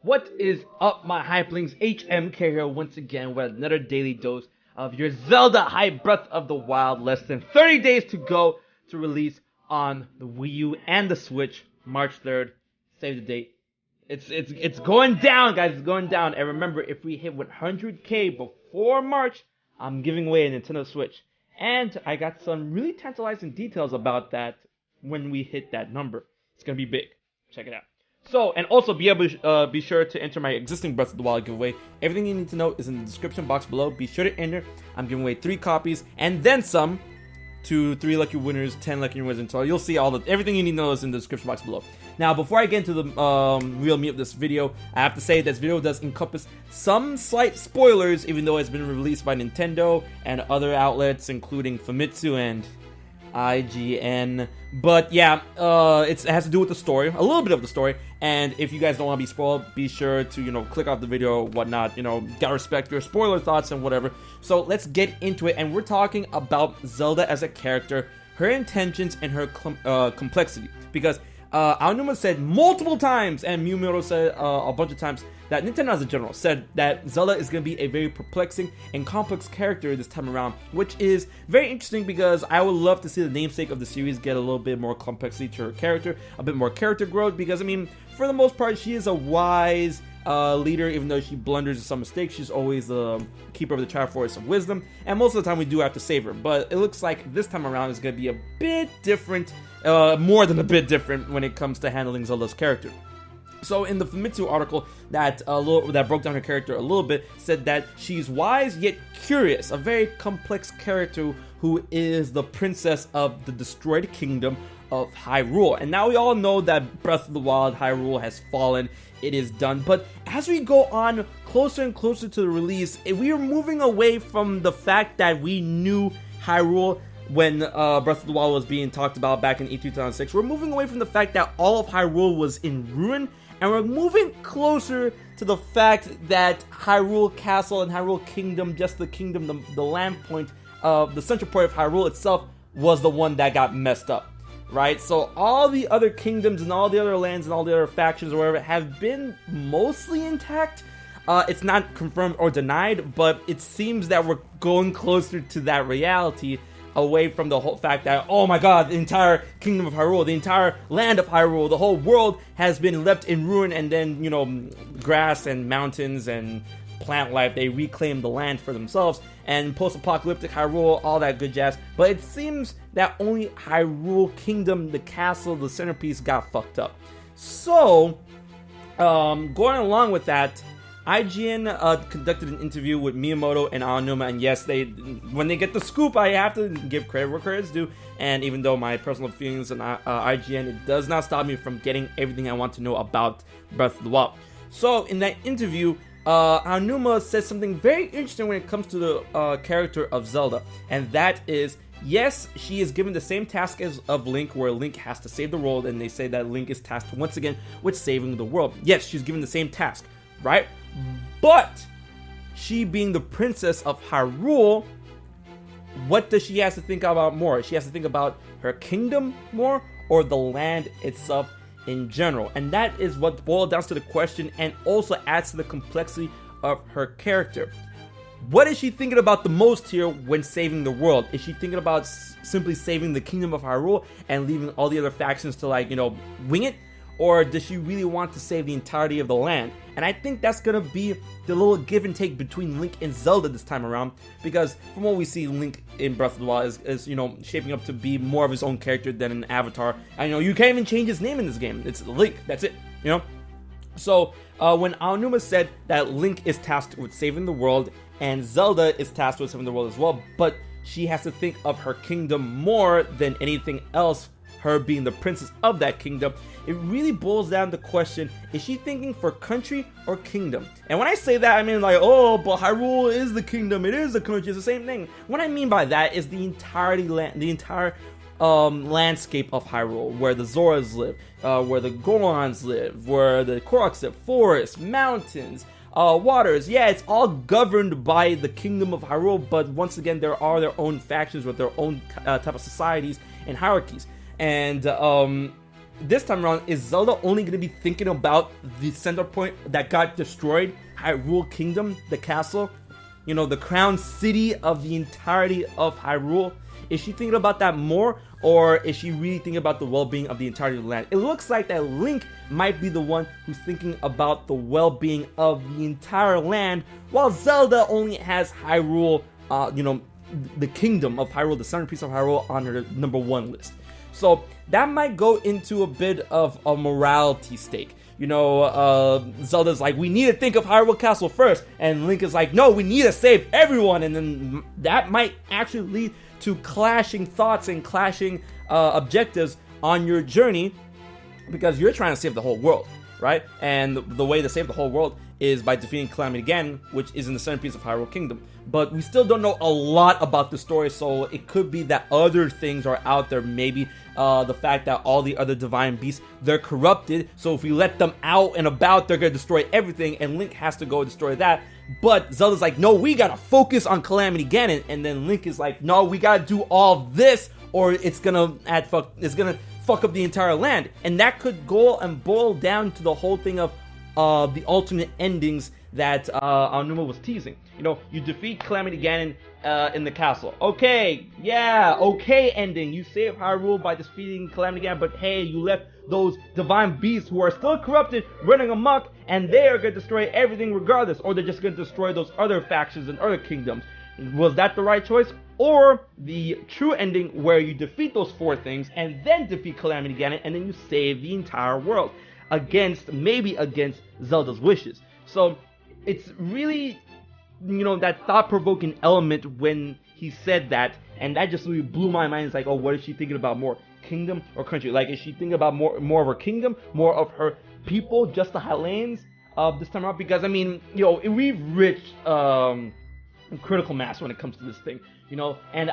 What is up, my hyperlinks? HMK here once again with another daily dose of your Zelda High Breath of the Wild. Less than 30 days to go to release on the Wii U and the Switch, March 3rd. Save the date. It's going down, guys. It's going down. And remember, if we hit 100K before March, I'm giving away a Nintendo Switch. And I got some really tantalizing details about that when we hit that number. It's gonna be big. Check it out. So, and also be sure to enter my existing Breath of the Wild giveaway. Everything you need to know is in the description box below. Be sure to enter. I'm giving away 3 copies and then some to 3 lucky winners, 10 lucky winners in total. You'll see everything you need to know is in the description box below. Now, before I get into the real meat of this video, I have to say this video does encompass some slight spoilers, even though it's been released by Nintendo and other outlets, including Famitsu and IGN. But yeah, it has to do with the story, a little bit of the story. And if you guys don't want to be spoiled, be sure to, click off the video or whatnot. Gotta respect your spoiler thoughts and whatever. So let's get into it. And we're talking about Zelda as a character, her intentions, and her complexity. Because Aonuma said multiple times, and Miyamoto said a bunch of times, that Nintendo as a general said that Zelda is going to be a very perplexing and complex character this time around, which is very interesting because I would love to see the namesake of the series get a little bit more complexity to her character, a bit more character growth, because, I mean, for the most part, she is a wise leader. Even though she blunders in some mistakes, she's always the keeper of the Triforce of Wisdom, and most of the time we do have to save her, but it looks like this time around is going to be a bit different, more than a bit different when it comes to handling Zelda's character. So in the Famitsu article that broke down her character a little bit, said that she's wise yet curious, a very complex character who is the princess of the destroyed kingdom of Hyrule. And now we all know that Breath of the Wild, Hyrule has fallen. It is done. But as we go on closer and closer to the release, we are moving away from the fact that we knew Hyrule when Breath of the Wild was being talked about back in E3 2006. We're moving away from the fact that all of Hyrule was in ruin, and we're moving closer to the fact that Hyrule Castle and Hyrule Kingdom, just the kingdom, the land point of the central point of Hyrule itself, was the one that got messed up, right? So all the other kingdoms and all the other lands and all the other factions or whatever have been mostly intact. It's not confirmed or denied, but it seems that we're going closer to that reality, away from the whole fact that, oh my god, the entire kingdom of Hyrule, the entire land of Hyrule, the whole world has been left in ruin, and then, grass and mountains and plant life, they reclaim the land for themselves, and post-apocalyptic Hyrule, all that good jazz. But it seems that only Hyrule Kingdom, the castle, the centerpiece, got fucked up. So, going along with that, IGN conducted an interview with Miyamoto and Aonuma, and yes, when they get the scoop, I have to give credit where credit's due. And even though my personal feelings on IGN, it does not stop me from getting everything I want to know about Breath of the Wild. So in that interview, Aonuma says something very interesting when it comes to the character of Zelda, and that is, yes, she is given the same task as of Link, where Link has to save the world, and they say that Link is tasked once again with saving the world. Yes, she's given the same task, right? But she being the princess of Hyrule, what does she have to think about more? She has to think about her kingdom more, or the land itself in general. And that is what boils down to the question, and also adds to the complexity of her character. What is she thinking about the most here when saving the world? Is she thinking about simply saving the kingdom of Hyrule and leaving all the other factions to, wing it? Or does she really want to save the entirety of the land? And I think that's going to be the little give and take between Link and Zelda this time around. Because from what we see, Link in Breath of the Wild is shaping up to be more of his own character than an avatar. And, you can't even change his name in this game. It's Link. That's it, So, when Aonuma said that Link is tasked with saving the world, and Zelda is tasked with saving the world as well, but she has to think of her kingdom more than anything else, her being the princess of that kingdom, it really boils down to the question, is she thinking for country or kingdom? And when I say that, I mean but Hyrule is the kingdom, it is the country, it's the same thing. What I mean by that is the entire landscape of Hyrule, where the Zoras live, where the Gorons live, where the Koroks live, forests, mountains, waters. Yeah, it's all governed by the kingdom of Hyrule, but once again, there are their own factions with their own type of societies and hierarchies. And this time around, is Zelda only going to be thinking about the center point that got destroyed, Hyrule Kingdom, the castle, you know, the crown city of the entirety of Hyrule? Is she thinking about that more, or is she really thinking about the well-being of the entirety of the land? It looks like that Link might be the one who's thinking about the well-being of the entire land, while Zelda only has Hyrule, you know, the kingdom of Hyrule, the centerpiece of Hyrule, on her number 1 list. So that might go into a bit of a morality stake. You know, Zelda's like, we need to think of Hyrule Castle first, and Link is like, no, we need to save everyone, and then that might actually lead to clashing thoughts and clashing objectives on your journey, because you're trying to save the whole world, right? And the way to save the whole world is by defeating Calamity Ganon, which is in the centerpiece of Hyrule Kingdom. But we still don't know a lot about the story, so it could be that other things are out there. Maybe the fact that all the other divine beasts, they're corrupted, so if we let them out and about, they're gonna destroy everything, and Link has to go destroy that. But Zelda's like, no, we gotta focus on Calamity Ganon, and then Link is like, no, we gotta do all this, or it's gonna fuck up the entire land. And that could go and boil down to the whole thing of the alternate endings that Aonuma was teasing. You know, you defeat Calamity Ganon in the castle. Okay, yeah, okay ending. You save Hyrule by defeating Calamity Ganon, but hey, you left those divine beasts who are still corrupted running amok, and they are going to destroy everything regardless, or they're just going to destroy those other factions and other kingdoms. Was that the right choice? Or the true ending where you defeat those 4 things and then defeat Calamity Ganon, and then you save the entire world maybe against Zelda's wishes. So it's really, you know, that thought-provoking element when he said that, and that just really blew my mind. It's like, oh, what is she thinking about more, kingdom or country? Like, is she thinking about more of her kingdom, more of her people, just the Highlands this time around? Because I mean, you know, we've reached critical mass when it comes to this thing, you know, and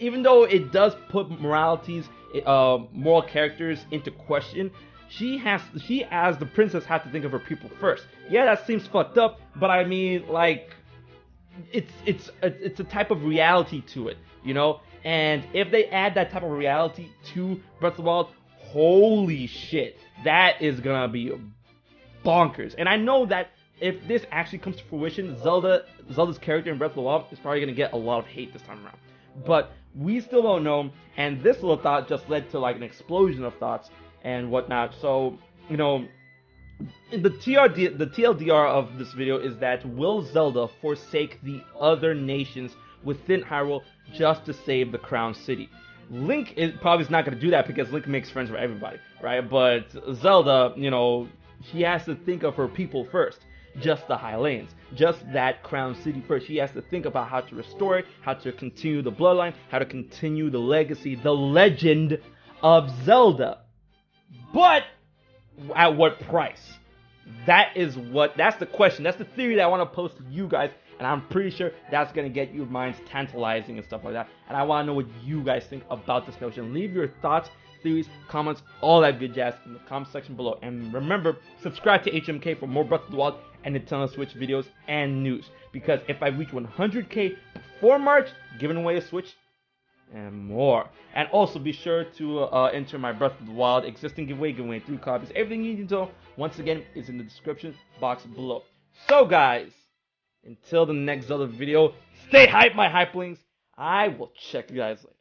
even though it does put moralities, moral characters into question, she as the princess has to think of her people first. Yeah, that seems fucked up, but I mean, like, it's a type of reality to it, you know. And if they add that type of reality to Breath of the Wild, holy shit, that is gonna be bonkers. And I know that if this actually comes to fruition, Zelda's character in Breath of the Wild is probably gonna get a lot of hate this time around. But we still don't know, and this little thought just led to like an explosion of thoughts and whatnot. So, you know, the TLDR of this video is that, will Zelda forsake the other nations within Hyrule just to save the Crown City? Link is probably not going to do that because Link makes friends with everybody, right? But Zelda, you know, she has to think of her people first. Just the Highlands, just that Crown City first. She has to think about how to restore it, how to continue the bloodline, how to continue the legacy, the legend of Zelda. But at what price? That's the question. That's the theory that I want to pose to you guys, and I'm pretty sure that's going to get your minds tantalizing and stuff like that. And I want to know what you guys think about this notion. Leave your thoughts, theories, comments, all that good jazz in the comment section below. And remember, subscribe to HMK for more Breath of the Wild and Nintendo Switch videos and news. Because if I reach 100k before March, giving away a Switch and more. And also be sure to enter my Breath of the Wild existing giveaway, giving away 3 copies. Everything you need to know, once again, is in the description box below. So guys, until the next Zelda video, stay hype, my hypelings. I will check you guys later.